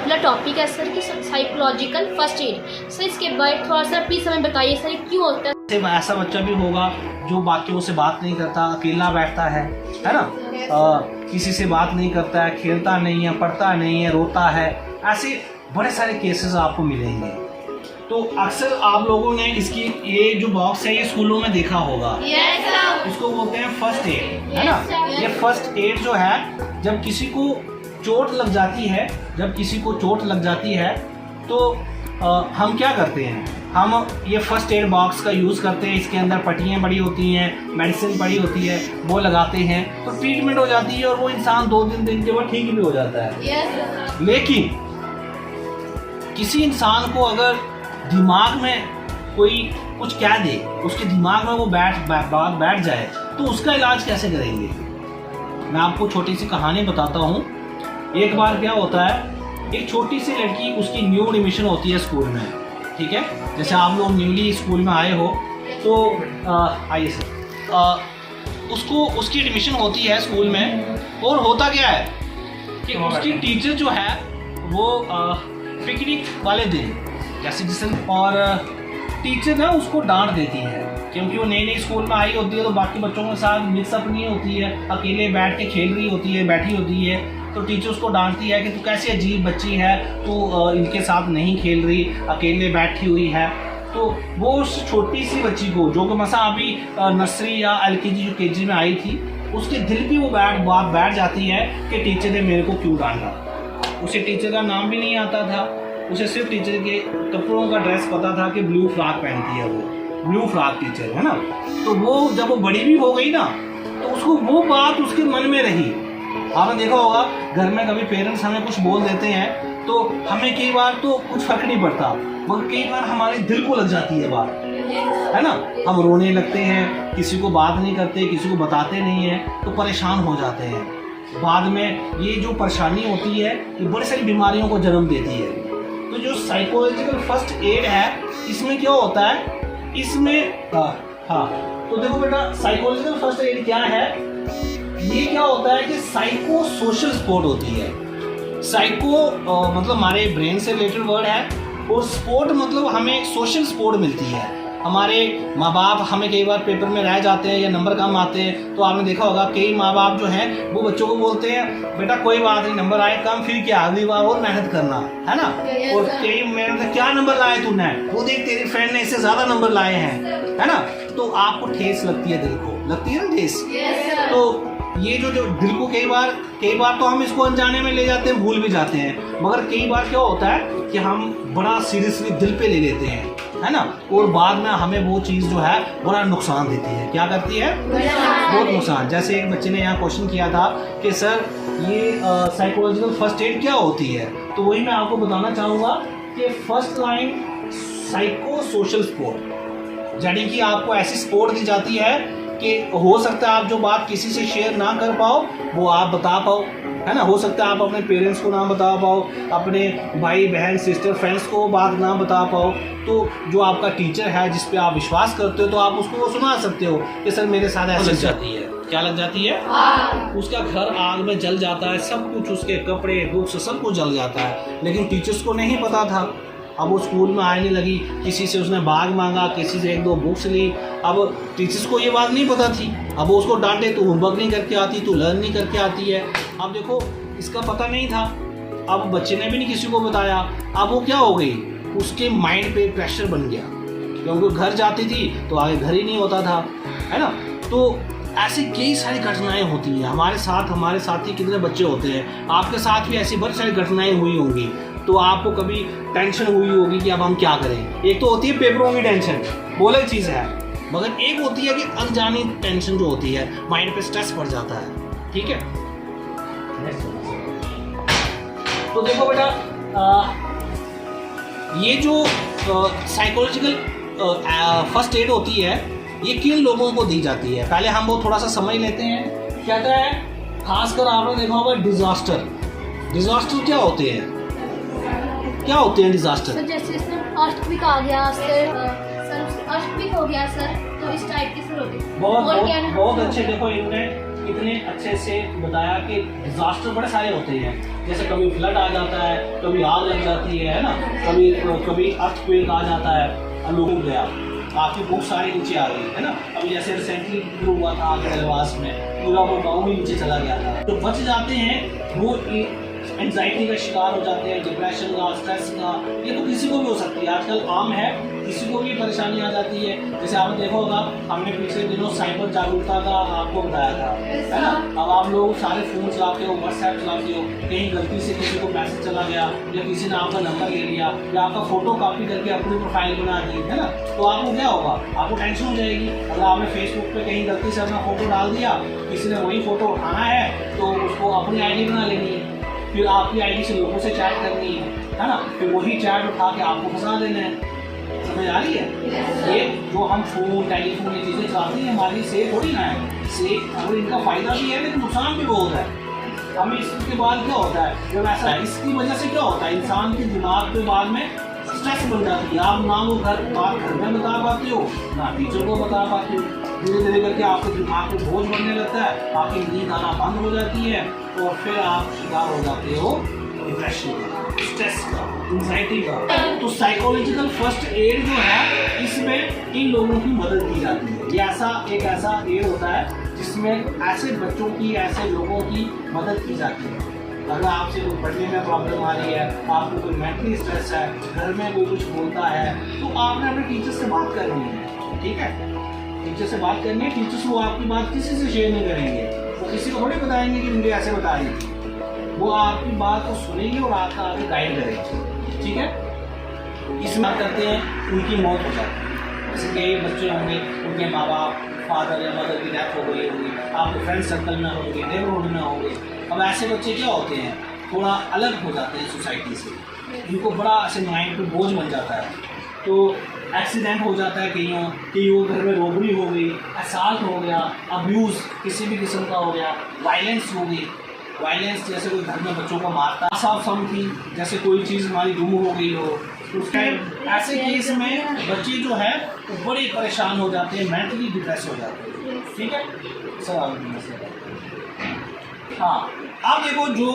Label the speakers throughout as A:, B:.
A: Particular topic है sir कि psychological first aid. Sir इसके बाद थोड़ा सा प्लीज़ हमें बताइए सर क्यों होता है।
B: ऐसा बच्चा भी होगा जो बाकियों से बात नहीं करता, अकेला बैठता है ना, किसी से बात नहीं करता है, खेलता नहीं है, पढ़ता नहीं है, रोता है। ऐसे बड़े सारे केसेस आपको मिलेंगे। तो अक्सर आप लोगों ने इसकी ये जो बॉक्स है ये स्कूलों में देखा होगा। इसको बोलते हैं फर्स्ट एड, है ना। ये फर्स्ट एड जो है, जब किसी को चोट लग जाती है तो हम क्या करते हैं, हम ये फर्स्ट एड बॉक्स का यूज़ करते हैं। इसके अंदर पट्टियाँ पड़ी होती हैं, मेडिसिन पड़ी होती है, वो लगाते हैं तो ट्रीटमेंट हो जाती है और वो इंसान 2-3 दिन के बाद ठीक भी हो जाता है। लेकिन किसी इंसान को अगर दिमाग में कोई कुछ कह दे, उसके दिमाग में वो बात बैठ जाए, तो उसका इलाज कैसे करेंगे। मैं आपको छोटी सी कहानी बताता हूँ। एक बार क्या होता है, एक छोटी सी लड़की, उसकी न्यू एडमिशन होती है स्कूल में, ठीक है। जैसे आप लोग न्यूली स्कूल में आए हो तो आइए सर, उसकी एडमिशन होती है स्कूल में। और होता क्या है कि उसकी टीचर जो है वो पिकनिक वाले दिन जैसे और टीचर ना उसको डांट देती है, क्योंकि वो नई स्कूल में आई होती है तो बाकी बच्चों के साथ मिक्सअप नहीं होती है, अकेले बैठ के खेल रही होती है, बैठी होती है। तो टीचर उसको डांटती है कि तू कैसी अजीब बच्ची है, तू इनके साथ नहीं खेल रही, अकेले बैठी हुई है। तो वो उस छोटी सी बच्ची को, जो कि मसा अभी नर्सरी या LKG UKG में आई थी, उसके दिल पे वो बात बैठ जाती है कि टीचर ने मेरे को क्यों डांटा। उसे टीचर का नाम भी नहीं आता था, उसे सिर्फ टीचर के कपड़ों का ड्रेस पता था कि ब्लू फ्रॉक पहनती है, वो ब्लू फ्रॉक टीचर है ना। तो वो जब वो बड़ी भी हो गई ना, तो उसको वो बात उसके मन में रही। आपने देखा होगा घर में कभी पेरेंट्स हमें कुछ बोल देते हैं तो हमें कई बार तो कुछ फर्क नहीं पड़ता, मगर कई बार हमारे दिल को लग जाती है बात, है ना। हम रोने लगते हैं, किसी को बात नहीं करते, किसी को बताते नहीं हैं, तो परेशान हो जाते हैं। बाद में ये जो परेशानी होती है ये बड़ी सारी बीमारियों को जन्म देती है। तो जो साइकोलॉजिकल फर्स्ट एड है, इसमें क्या होता है, इसमें हाँ तो देखो बेटा, साइकोलॉजिकल फर्स्ट एड क्या है। ये क्या होता है कि साइको सोशल सपोर्ट होती है। साइको मतलब हमारे ब्रेन से रिलेटेड वर्ड है, और सपोर्ट मतलब हमें सोशल सपोर्ट मिलती है। हमारे माँ बाप हमें कई बार पेपर में रह जाते हैं या नंबर कम आते हैं, तो आपने देखा होगा कई माँ बाप जो हैं वो बच्चों को बोलते हैं बेटा कोई बात नहीं, नंबर आए कम, फिर क्या अगली बार और मेहनत करना, है ना। और कई मेहनत, क्या नंबर लाए तूने, वो देख तेरी फ्रेंड ने इससे ज्यादा नंबर लाए हैं, है ना। तो आपको ठेस लगती है, दिल को लगती है ना ठेस। तो ये जो दिल को कई बार तो हम इसको अनजाने में ले जाते हैं, भूल भी जाते हैं, मगर कई बार क्या होता है कि हम बड़ा सीरियसली दिल पे ले लेते हैं, है ना। और बाद में हमें वो चीज़ जो है बड़ा नुकसान देती है। क्या करती है, बहुत नुकसान। जैसे एक बच्चे ने यहाँ क्वेश्चन किया था कि सर ये साइकोलॉजिकल फर्स्ट एड क्या होती है, तो वही मैं आपको बताना चाहूँगा कि first line psycho social support, यानी कि आपको ऐसी सपोर्ट दी जाती है कि हो सकता है आप जो बात किसी से शेयर ना कर पाओ वो आप बता पाओ, है ना। हो सकता है आप अपने पेरेंट्स को ना बता पाओ, अपने भाई बहन सिस्टर फ्रेंड्स को बात ना बता पाओ, तो जो आपका टीचर है जिस पे आप विश्वास करते हो, तो आप उसको वो सुना सकते हो कि सर मेरे साथ ऐसे लग जाती है। क्या लग जाती है, उसका घर आग में जल जाता है, सब कुछ, उसके कपड़े बुक्स सब कुछ जल जाता है, लेकिन टीचर्स को नहीं पता था। अब वो स्कूल में आने लगी, किसी से उसने बैग मांगा, किसी से 1-2 बुक्स ली। अब टीचर्स को ये बात नहीं पता थी, अब वो उसको डांटे तू होमवर्क नहीं करके आती, तू लर्न नहीं करके आती है। अब देखो इसका पता नहीं था, अब बच्चे ने भी नहीं किसी को बताया। अब वो क्या हो गई, उसके माइंड पे प्रेशर बन गया, क्योंकि घर जाती थी तो आगे घर ही नहीं होता था, है ना। तो ऐसी कई सारी घटनाएं होती हैं हमारे साथ। हमारे साथ ही कितने बच्चे होते हैं, आपके साथ भी ऐसी बहुत सारी घटनाएं हुई होंगी। तो आपको कभी टेंशन हुई होगी कि अब हम क्या करें। एक तो होती है पेपरों की टेंशन, वो अलग चीज़ है, मगर एक होती है कि अनजानी टेंशन जो होती है, माइंड पे स्ट्रेस पड़ जाता है, ठीक है। तो देखो बेटा, ये जो साइकोलॉजिकल फर्स्ट एड होती है ये किन लोगों को दी जाती है, पहले हम वो थोड़ा सा समझ लेते हैं। क्या है, खासकर आपने देखा होगा डिजास्टर क्या होते हैं, क्या होते हैं डिजास्टर।
A: सर जैसे अर्थक्वेक आ गया सर, अर्थक्वेक हो गया सर, तो इस टाइप के सर होते हैं।
B: बहुत अच्छे। देखो इनमें इतने अच्छे से बताया कि डिज़ास्टर बड़े सारे होते हैं, जैसे कभी फ्लड आ जाता है, कभी आग लग जाती है ना, कभी अर्थक्वेक आ जाता है, लोगों गया आपकी बहुत सारी नीचे आ गई है ना। अभी जैसे रिसेंटली हुआ था आगे डलवास में, पूरा वो गाँव ही नीचे चला गया था। तो बच जाते हैं वो एंजाइटी का शिकार हो जाते हैं, डिप्रेशन का, स्ट्रेस का, ये तो किसी को भी हो सकती है, आजकल आम है, किसी को भी परेशानी आ जाती है। जैसे आपने देखा होगा, हमने पिछले दिनों साइबर जागरूकता का आपको बताया था, है ना। अब आप लोग सारे फ़ोन चलाते हो, व्हाट्सएप चलाते हो, कहीं गलती से किसी को मैसेज चला गया या किसी ने आपका नंबर ले लिया या आपका फ़ोटो कॉपी करके अपनी प्रोफाइल बना दी, है ना, तो आपको क्या होगा, आपको टेंशन हो जाएगी। अगर आपने फेसबुक पे कहीं गलती से अपना फ़ोटो डाल दिया, किसी ने वही फ़ोटो उठाना है तो उसको अपनी आईडी बना लेनी है, फिर आपकी आईडी से लोगों से चैट करनी है ना, फिर वही चैट उठा के आपको फंसा देना है। समझ आ रही है? ये जो हम फोन, टेलीफोन, ये चीज़ें चलाते हैं, हमारी सेफ थोड़ी ना है, सेफ अगर इनका फ़ायदा भी है लेकिन नुकसान भी बहुत है। हमें इसके बाद क्या होता है, जब ऐसा है, इसकी वजह से क्या होता है, इंसान के दिमाग पे बाद में स्ट्रेस बन जाती है। आप ना वो घर में बता पाते हो, ना टीचर को बता पाते हो, धीरे धीरे करके आपके दिमाग पे बोझ बनने लगता है, आपकी नींद आना बंद हो जाती है और फिर आप शिकार हो जाते हो डिप्रेशन का, स्ट्रेस का, एंजाइटी का। तो साइकोलॉजिकल फर्स्ट एड जो है, इसमें इन लोगों की मदद की जाती है। ये एक ऐसा एड होता है जिसमें ऐसे बच्चों की, ऐसे लोगों की मदद की जाती है। अगर आपसे कोई पढ़ने में प्रॉब्लम आ रही है, आपको कोई मेंटली स्ट्रेस है, घर में कोई कुछ बोलता है, तो आपने अपने टीचर से बात करनी है, ठीक है, टीचर से बात करनी है। टीचर्स वो आपकी बात किसी से शेयर नहीं करेंगे, वो किसी को थोड़ी बताएंगे कि मुझे ऐसे बता रही थी, वो आपकी बात को सुनेंगे और आपका आगे गाइड करेंगे, ठीक है। इसमें करते हैं उनकी मौत हो जाती है, जैसे कई बच्चे होंगे, उनके माँ बाप, फादर या मदर की डेथ हो गई होगी, आपके फ्रेंड सर्कल में होंगे, नेबरहुड में होंगे। अब ऐसे बच्चे क्या होते हैं, थोड़ा अलग हो जाते हैं सोसाइटी से, इनको बड़ा ऐसे माइंड पे बोझ बन जाता है। तो एक्सीडेंट हो जाता है, कहीं घर में रोबरी हो गई, असॉल्ट हो गया, अब्यूज़ किसी भी किस्म का हो गया, वायलेंस हो गई, वायलेंस जैसे कोई घर में बच्चों को मारता, समथिंग जैसे कोई चीज़ हमारी गुम हो गई हो, उस टाइम ऐसे केस में बच्चे जो है वो बड़े परेशान हो जाते हैं, मेंटली डिप्रेस हो जाते हैं, ठीक है सर। हाँ, आप देखो, जो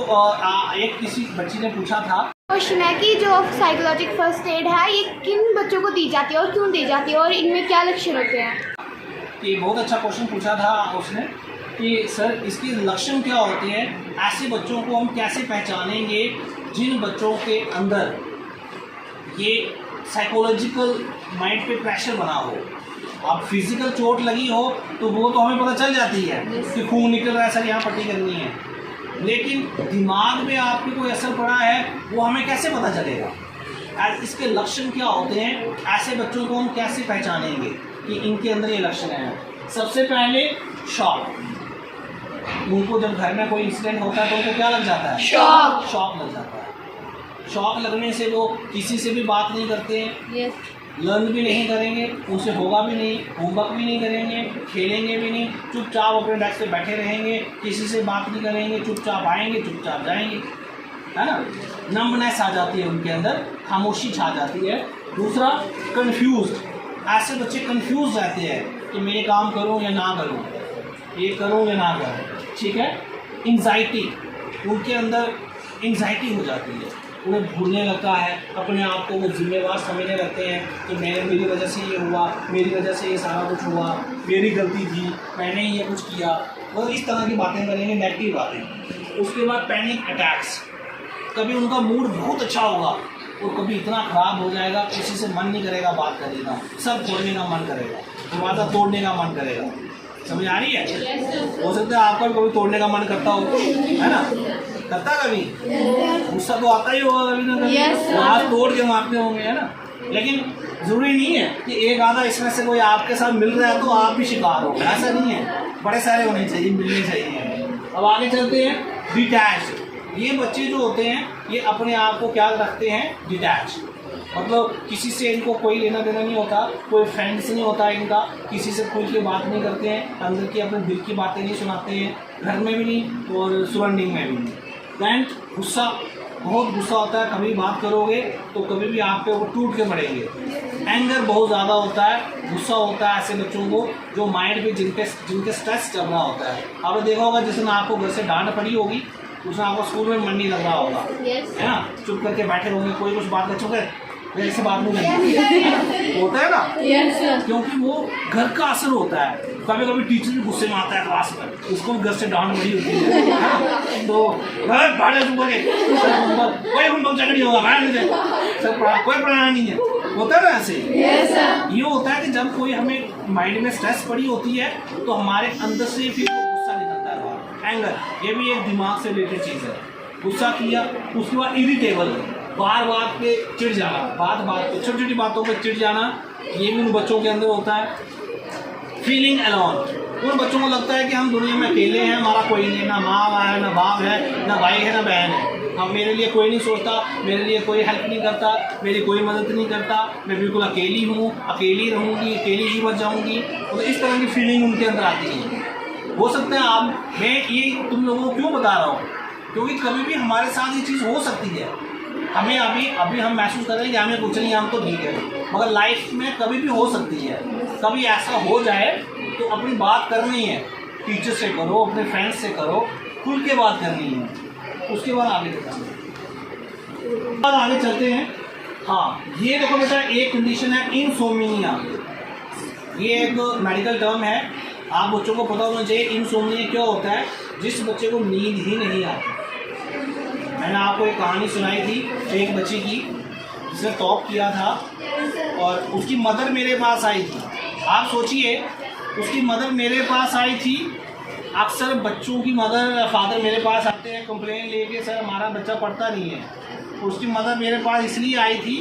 B: एक किसी बच्ची ने पूछा था,
C: क्वेश्चन है कि जो साइकोलॉजिकल फर्स्ट एड है, ये किन बच्चों को दी जाती है और क्यों दी जाती है और इनमें क्या लक्षण होते हैं?
B: ये बहुत अच्छा क्वेश्चन पूछा था उसने कि सर इसके लक्षण क्या होते हैं, ऐसे बच्चों को हम कैसे पहचानेंगे जिन बच्चों के अंदर ये साइकोलॉजिकल माइंड पे प्रेशर बना हो। अब फिजिकल चोट लगी हो तो वो तो हमें पता चल जाती है कि खून निकल रहा है, सर यहाँ पट्टी करनी है, लेकिन दिमाग में आपके कोई असर पड़ा है वो हमें कैसे पता चलेगा? इसके लक्षण क्या होते हैं, ऐसे बच्चों को हम कैसे पहचानेंगे कि इनके अंदर ये लक्षण हैं? सबसे पहले शॉक, उनको जब घर में कोई इंसिडेंट होता है तो उनको क्या लग जाता है? शॉक लग जाता है। शॉक लगने से वो किसी से भी बात नहीं करते हैं, लर्न भी नहीं करेंगे, उनसे होगा भी नहीं, होमवर्क भी नहीं करेंगे, खेलेंगे भी नहीं, चुपचाप अपने डेस्क पे बैठे रहेंगे, किसी से बात नहीं करेंगे, चुपचाप आएंगे, चुपचाप जाएंगे, है ना। नंबनेस आ जाती है उनके अंदर, खामोशी छा जाती है। दूसरा, कंफ्यूज, ऐसे बच्चे कंफ्यूज रहते हैं कि मैं ये काम करूँ या ना करूँ, ये करूँ या ना करूँ, ठीक है। एंजाइटी, उनके अंदर एंजाइटी हो जाती है, उन्हें भूलने लगता है, अपने आप को वो जिम्मेवार समझने लगते हैं कि मेरी वजह से ये हुआ, मेरी वजह से ये सारा कुछ हुआ, मेरी गलती थी, मैंने ही ये कुछ किया, और इस तरह की बातें करेंगे, नेगेटिव बातें। उसके बाद पैनिक अटैक्स, कभी उनका मूड बहुत अच्छा होगा और कभी इतना ख़राब हो जाएगा किसी से मन नहीं करेगा बात करने का, सब छोड़ने का मन करेगा, दरवाज़ा तोड़ने का मन करेगा। समझ आ रही है? हो सकता है आपका भी कभी तोड़ने का मन करता हो, है ना, करता कभी, गुस्सा तो आता ही होगा कभी ना कभी, हाथ तोड़ के मारते होंगे, है ना। लेकिन ज़रूरी नहीं है कि एक आधा इसमें से कोई आपके साथ मिल रहा है तो आप भी शिकार हो, ऐसा नहीं है, बड़े सारे होने चाहिए, मिलने चाहिए। अब आगे चलते हैं, डिटैच। ये बच्चे जो होते हैं ये अपने आप को क्या रखते हैं? डिटैच, मतलब किसी से इनको कोई लेना देना नहीं होता, कोई फ्रेंड्स नहीं होता इनका, किसी से खुल के बात नहीं करते हैं, अंदर की अपने दिल की बातें नहीं सुनाते हैं, घर में भी नहीं और सराउंडिंग में भी नहीं। दैन गुस्सा, बहुत गुस्सा होता है, कभी बात करोगे तो कभी भी आप पे वो टूट के मरेंगे। एंगर बहुत ज़्यादा होता है, गुस्सा होता है ऐसे बच्चों को जो माइंड पे जिनके स्ट्रेस चल रहा होता है। आपने देखा होगा जिसने आपको घर से डांट पड़ी होगी, उसमें आपको स्कूल में मन नहीं लग रहा होगा, है ना, चुप करके बैठे रहोगे, कोई कुछ बात कर चुके मेरे से बात नहीं करनी होता है ना, क्योंकि वो घर का असर होता है। कभी कभी टीचर भी गुस्से में आता है क्लास में, उसको भी घर से डांट पड़ी होती है, तो कोई झगड़ी होगा कोई पढ़ाना नहीं है, होता है ना ऐसे। ये होता है कि जब कोई हमें माइंड में स्ट्रेस पड़ी होती है तो हमारे अंदर से फिर गुस्सा निकलता है, एंगर, ये भी एक दिमाग से रिलेटेड चीज़ है। गुस्सा किया, उसके बाद इरिटेबल, बार बात पे चिढ़ जाना, बात पे छोटी छोटी बातों पे चिढ़ जाना, ये भी उन बच्चों के अंदर होता है। फीलिंग अलोन, उन बच्चों को लगता है कि हम दुनिया में अकेले हैं, हमारा कोई नहीं, ना माँ है, ना बाप है, ना भाई है, ना बहन है, हम मेरे लिए कोई नहीं सोचता, मेरे लिए कोई हेल्प नहीं करता, मेरी कोई मदद नहीं करता, मैं बिल्कुल अकेली हूँ, अकेली रहूँगी, अकेली ही बच जाऊँगी। तो इस तरह की फीलिंग उनके अंदर आती है। हो सकता है आप, मैं ये तुम लोगों को क्यों बता रहा हूँ, क्योंकि कभी भी हमारे साथ ये चीज़ हो सकती है। हमें अभी हम महसूस कर रहे हैं कि हमें कुछ नहीं, हम तो ठीक है, मगर लाइफ में कभी भी हो सकती है, कभी ऐसा हो जाए तो अपनी बात करनी है, टीचर से करो, अपने फ्रेंड्स से करो, खुल के बात करनी है, उसके बाद आगे आगे चलते हैं। हाँ, ये देखो बेटा, एक कंडीशन है इनसोम्निया, ये एक मेडिकल टर्म है, आप बच्चों को पता होना चाहिए। इनसोम्निया क्या होता है, जिस बच्चे को नींद ही नहीं आती। मैंने आपको एक कहानी सुनाई थी एक बच्ची की जिसने टॉप किया था और उसकी मदर मेरे पास आई थी। आप सोचिए, उसकी मदर मेरे पास आई थी। अक्सर बच्चों की मदर फादर मेरे पास आते हैं कंप्लेन लेके, सर हमारा बच्चा पढ़ता नहीं है। उसकी मदर मेरे पास इसलिए आई थी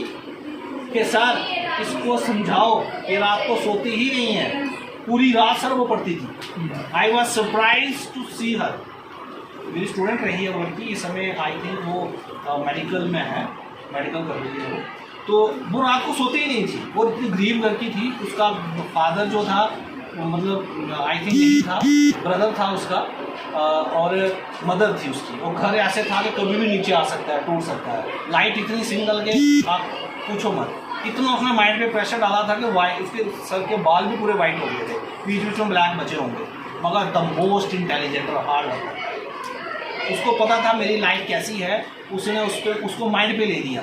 B: कि सर इसको समझाओ, ये रात को सोती ही नहीं है, पूरी रात सर वो पढ़ती थी। आई वॉज सरप्राइज टू सी हर। मेरी स्टूडेंट रही है वो लड़की, इस समय आई थिंक वो मेडिकल में है, मेडिकल कर रही है वो। तो वो रात को सोती ही नहीं थी, वो इतनी गरीब लड़की थी। उसका फादर जो था मतलब आई थिंक यही था, ब्रदर था उसका, और मदर थी उसकी। और घर ऐसे था कि कभी भी नीचे आ सकता है, टूट सकता है। लाइट इतनी सिंगल के आप पूछो मत, इतना उसने माइंड पे प्रेशर डाला था कि वाइट, उसके सर के बाल भी पूरे वाइट हो गए थे, बीच बीच में ब्लैक बचे होंगे, मगर द मोस्ट इंटेलिजेंट और हार्ड वर्कर। उसको पता था मेरी लाइफ कैसी है, उसने उसको माइंड पे ले दिया।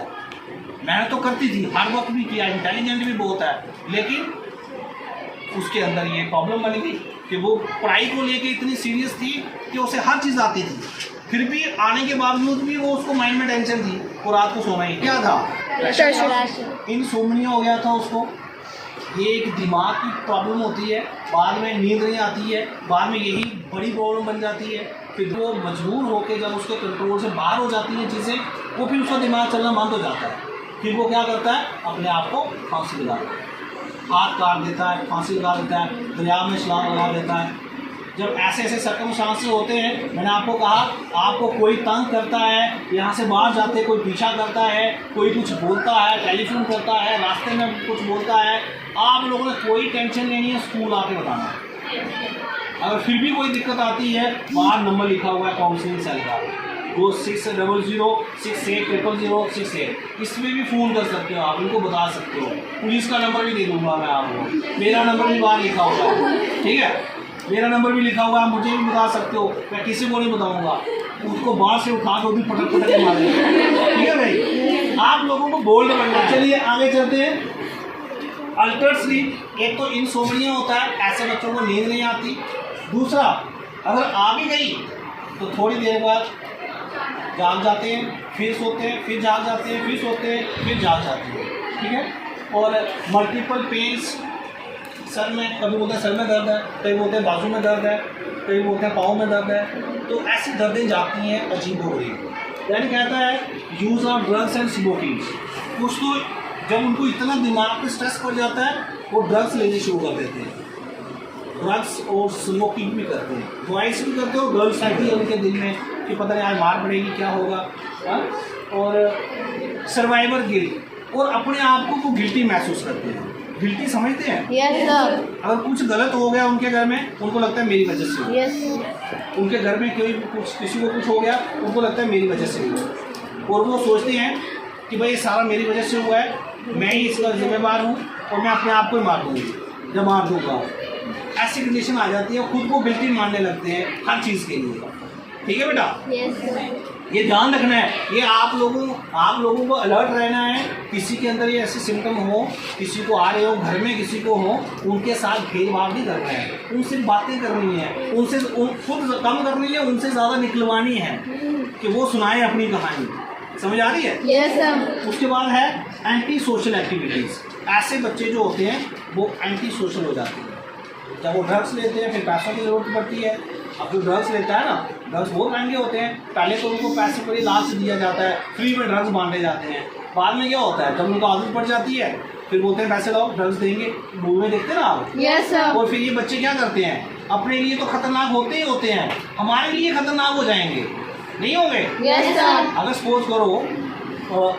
B: मेहनत तो करती थी, हार्ड वर्क भी किया, इंटेलिजेंट भी बहुत है, लेकिन उसके अंदर ये प्रॉब्लम बनी थी कि वो पढ़ाई को लेके इतनी सीरियस थी कि उसे हर चीज़ आती थी, फिर भी आने के बावजूद भी वो उसको माइंड में टेंशन थी, वो रात को सोना ही क्या था, इनसोम्निया हो गया था उसको। ये एक दिमाग की प्रॉब्लम होती है, बाद में नींद नहीं आती है, बाद में यही बड़ी प्रॉब्लम बन जाती है। फिर वो मजबूर होकर जब उसके कंट्रोल से बाहर हो जाती हैं चीज़ें, वो फिर उसका दिमाग चलना बंद हो जाता है। फिर वो क्या करता है, अपने आप को फांसी लगा देता है, हाथ काट देता है, फांसी लगा देता है, दरिया में छलांग लगा देता है। जब ऐसे ऐसे सर्कमस्टांसेस होते हैं, मैंने आपको कहा, आपको कोई तंग करता है, यहाँ से बाहर जाते कोई पीछा करता है, कोई कुछ बोलता है, टेलीफोन करता है, रास्ते में कुछ बोलता है, आप लोगों ने कोई टेंशन लेनी है, स्कूल आके बताना। अगर फिर भी कोई दिक्कत आती है, बाहर नंबर लिखा हुआ है काउंसलिंग सेल का, वो 6006800068, इसमें भी फ़ोन कर सकते हो आप, इनको बता सकते हो। पुलिस का नंबर भी दे दूँगा मैं आपको, मेरा नंबर भी बाहर लिखा हुआ है, ठीक है, मेरा नंबर भी लिखा हुआ है, मुझे भी बता सकते हो, मैं किसी को नहीं बताऊँगा। उसको बाहर से उठा के भी पटक के मारेंगे, ठीक है भाई। आप लोगों को बोल्ड बनना। चलिए आगे चलते हैं। अल्टर्ड स्लीप, एक तो इनसोम्निया होता है, ऐसे बच्चों को नींद नहीं आती। दूसरा, अगर आ भी गई तो थोड़ी देर बाद जाग जाते हैं, फिर सोते हैं, फिर जाग जाते हैं, फिर सोते हैं, फिर जाग जाते हैं, ठीक है। और मल्टीपल पेन्स, सर में, कभी बोलते हैं सर में दर्द है, कभी बोलते हैं बाजू में दर्द है, कभी बोलते हैं पाँव में दर्द है, तो ऐसी दर्दें जाती हैं अजीब हो रही। यानी कहता है use of drugs and smoking. कुछ तो जब उनको इतना दिमाग पे स्ट्रेस पड़ जाता है, वो ड्रग्स लेने शुरू कर देते हैं, ड्रग्स और स्मोकिंग भी करते हैं, ड्राइव्स भी करते हो। गर्ल्स रहती है उनके दिल में कि पता नहीं आज मार पड़ेगी, क्या होगा, और सर्वाइवर गिल्ट, और अपने आप को वो गिल्टी महसूस करते हैं। गिल्टी समझते हैं?
C: Yes sir.
B: अगर कुछ गलत हो गया उनके घर में, उनको लगता है मेरी वजह से हुआ।
C: यस।
B: उनके घर में किसी को कुछ हो गया, उनको लगता है मेरी वजह से हुआ, और वो सोचते हैं कि भाई ये सारा मेरी वजह से हुआ है, मैं ही इसका जिम्मेदार हूँ, और मैं अपने आप को ही मार दूंगी या मार दूंगा, ऐसी कंडीशन आ जाती है। खुद को गिल्टी मानने लगते हैं हर चीज़ के लिए। ठीक है बेटा, ये ध्यान रखना है। ये आप लोगों को अलर्ट रहना है। किसी के अंदर ये ऐसे सिम्टम हो, किसी को आ रहे हो, घर में किसी को हो, उनके साथ भेदभाव नहीं करना है, उनसे बातें करनी है, उनसे खुद कम करनी है, उनसे ज़्यादा निकलवानी है कि वो सुनाए अपनी कहानी। समझ आ रही है?
C: Yes sir.
B: उसके बाद है एंटी सोशल एक्टिविटीज़। ऐसे बच्चे जो होते हैं वो एंटी सोशल हो जाते हैं। जब वो ड्रग्स लेते हैं फिर पैसों की ज़रूरत पड़ती है। अब जो ड्रग्स लेता है ना, ड्रग्स बहुत महंगे होते हैं। पहले तो उनको पैसे पर ही लालच दिया जाता है, फ्री में ड्रग्स बांटे जाते हैं। बाद में क्या होता है, जब उनको आदत पड़ जाती है फिर बोलते हैं पैसे लाओ ड्रग्स देंगे। मूवी में देखते हैं ना आप?
C: Yes sir.
B: और फिर ये बच्चे क्या करते हैं, अपने लिए तो खतरनाक होते ही होते हैं, हमारे लिए खतरनाक हो जाएंगे, नहीं होंगे?
C: Yes sir.
B: अगर सपोज करो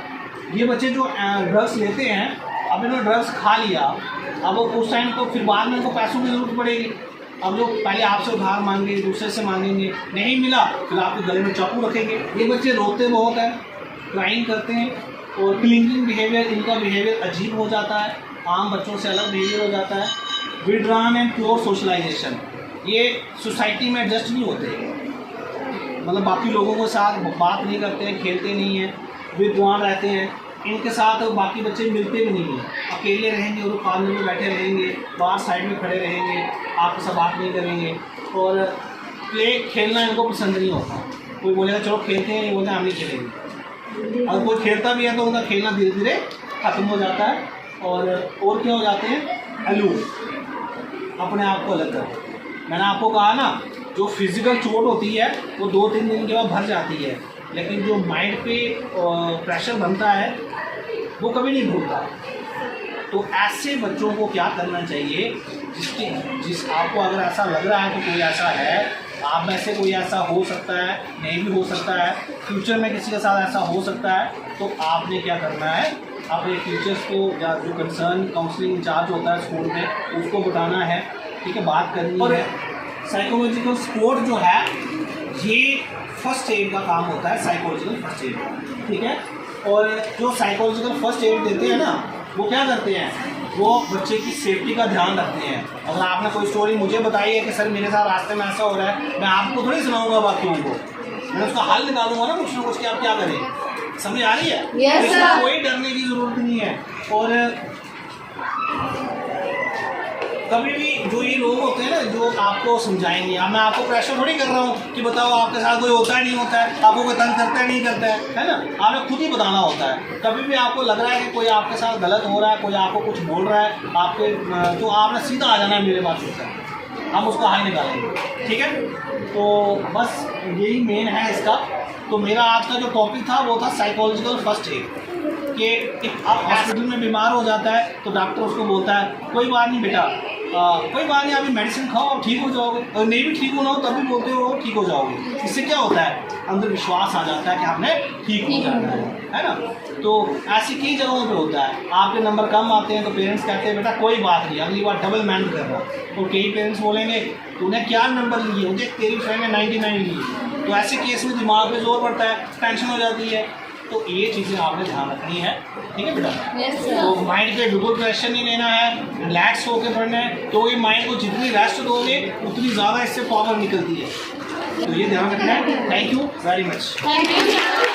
B: ये बच्चे जो ड्रग्स लेते हैं, अब इन्होंने ड्रग्स खा लिया, अब उस टाइम तो फिर बाद में उनको पैसों की ज़रूरत पड़ेगी। अब लोग पहले आपसे उधार मांगेंगे, दूसरे से मांगेंगे, नहीं मिला फिर आपके गले में चाकू रखेंगे। ये बच्चे रोते बहुत हैं, क्राइम करते हैं और क्लिंगिंग बिहेवियर, इनका बिहेवियर अजीब हो जाता है, आम बच्चों से अलग बिहेवियर हो जाता है। विड्रॉन एंड प्योर सोशलाइजेशन, ये सोसाइटी में एडजस्ट नहीं होते, मतलब बाकी लोगों के साथ बात नहीं करते हैं, खेलते नहीं हैं, विद्वान रहते हैं, इनके साथ बाकी बच्चे मिलते भी नहीं हैं, अकेले रहेंगे और कॉर्नर में बैठे रहेंगे, बाहर साइड में खड़े रहेंगे, आपके साथ बात नहीं करेंगे और प्ले खेलना इनको पसंद नहीं होता। कोई बोलेगा चलो खेलते हैं, ये बोलते हैं हम नहीं खेलेंगे। अगर कोई खेलता भी है तो उनका खेलना धीरे धीरे ख़त्म हो जाता है और क्या हो जाते हैं, अलूट, अपने आप को अलग कर। मैंने आपको कहा ना, जो फिज़िकल चोट होती है वो 2-3 दिन के बाद भर जाती है, लेकिन जो माइंड पे प्रेशर बनता है वो कभी नहीं भूलता। तो ऐसे बच्चों को क्या करना चाहिए, जिस आपको अगर ऐसा लग रहा है तो कोई ऐसा है, आप में से कोई ऐसा हो सकता है, नहीं भी हो सकता है, फ्यूचर में किसी के साथ ऐसा हो सकता है, तो आपने क्या करना है, अपने टीचर्स को या जो कंसर्न काउंसलिंग इंचार्ज होता है स्कूल में उसको बताना है, ठीक है, बात करनी है। साइकोलॉजिकल सपोर्ट जो है ये फर्स्ट एड का काम होता है, साइकोलॉजिकल फर्स्ट एड, ठीक है। और जो साइकोलॉजिकल फर्स्ट एड देते हैं ना, वो क्या करते हैं, वो बच्चे की सेफ्टी का ध्यान रखते हैं। अगर आपने कोई स्टोरी मुझे बताई है कि सर मेरे साथ रास्ते में ऐसा हो रहा है, मैं आपको थोड़ी सुनाऊंगा बाकियों को, मैं उसका हल निकालूंगा ना कुछ ना कुछ कि आप क्या करें। समझ आ रही है?
C: Yes,
B: इसमें कोई डरने की ज़रूरत नहीं है। और कभी भी जो ये लोग होते हैं ना जो आपको समझाएंगे, अब मैं आपको प्रेशर थोड़ी कर रहा हूँ कि बताओ आपके साथ कोई होता है नहीं होता है, आपको कोई तंग करता है नहीं करता है ना, आपने खुद ही बताना होता है। कभी भी आपको लग रहा है कि कोई आपके साथ गलत हो रहा है, कोई आपको कुछ बोल रहा है, आपके तो आपने सीधा आ जाना है मेरे पास होता है, हम उसका हल निकालेंगे, ठीक है। तो बस यही मेन है इसका। तो मेरा आज का जो टॉपिक था वो था साइकोलॉजिकल फर्स्ट एड, कि आप हॉस्पिटल में बीमार हो जाता है तो डॉक्टर उसको बोलता है कोई बात नहीं बेटा, कोई बात नहीं, अभी मेडिसिन खाओ आप ठीक हो जाओगे, और नहीं भी ठीक होना हो तभी बोलते हो ठीक हो जाओगे। इससे क्या होता है, अंदर विश्वास आ जाता है कि आपने ठीक हो जाना है ना। तो ऐसी कई जगहों पे होता है, आपके नंबर कम आते हैं तो पेरेंट्स कहते हैं बेटा कोई बात नहीं, अगली बार डबल मेहनत करना। और कई पेरेंट्स बोलेंगे तूने क्या नंबर लिए, मुझे तेरी फ्रेंड ने 99 लिए। तो ऐसे केस में दिमाग पे जोर पड़ता है, टेंशन हो जाती है। तो ये चीज़ें आपने ध्यान रखनी है, ठीक है बेटा। तो माइंड पे बिल्कुल प्रेशर नहीं लेना है, रिलैक्स होकर पढ़ना है। तो ये माइंड को जितनी रेस्ट दोगे उतनी ज़्यादा इससे पावर निकलती है, तो ये ध्यान रखना है। Thank you very much.
C: Thank you.